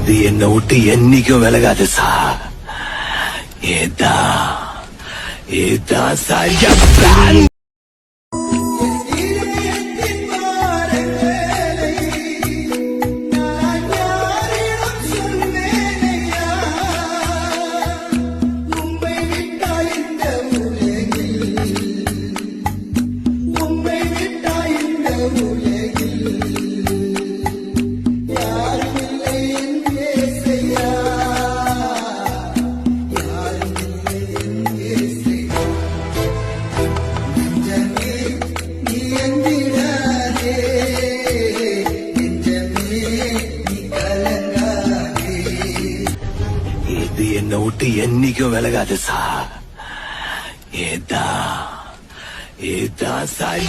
இது என்ன விட்டு என்னைக்கும் விலகாது சார். இதான் சார். இது என்ன விட்டு என்னைக்கும் விலகாது சார். இதான் சார்.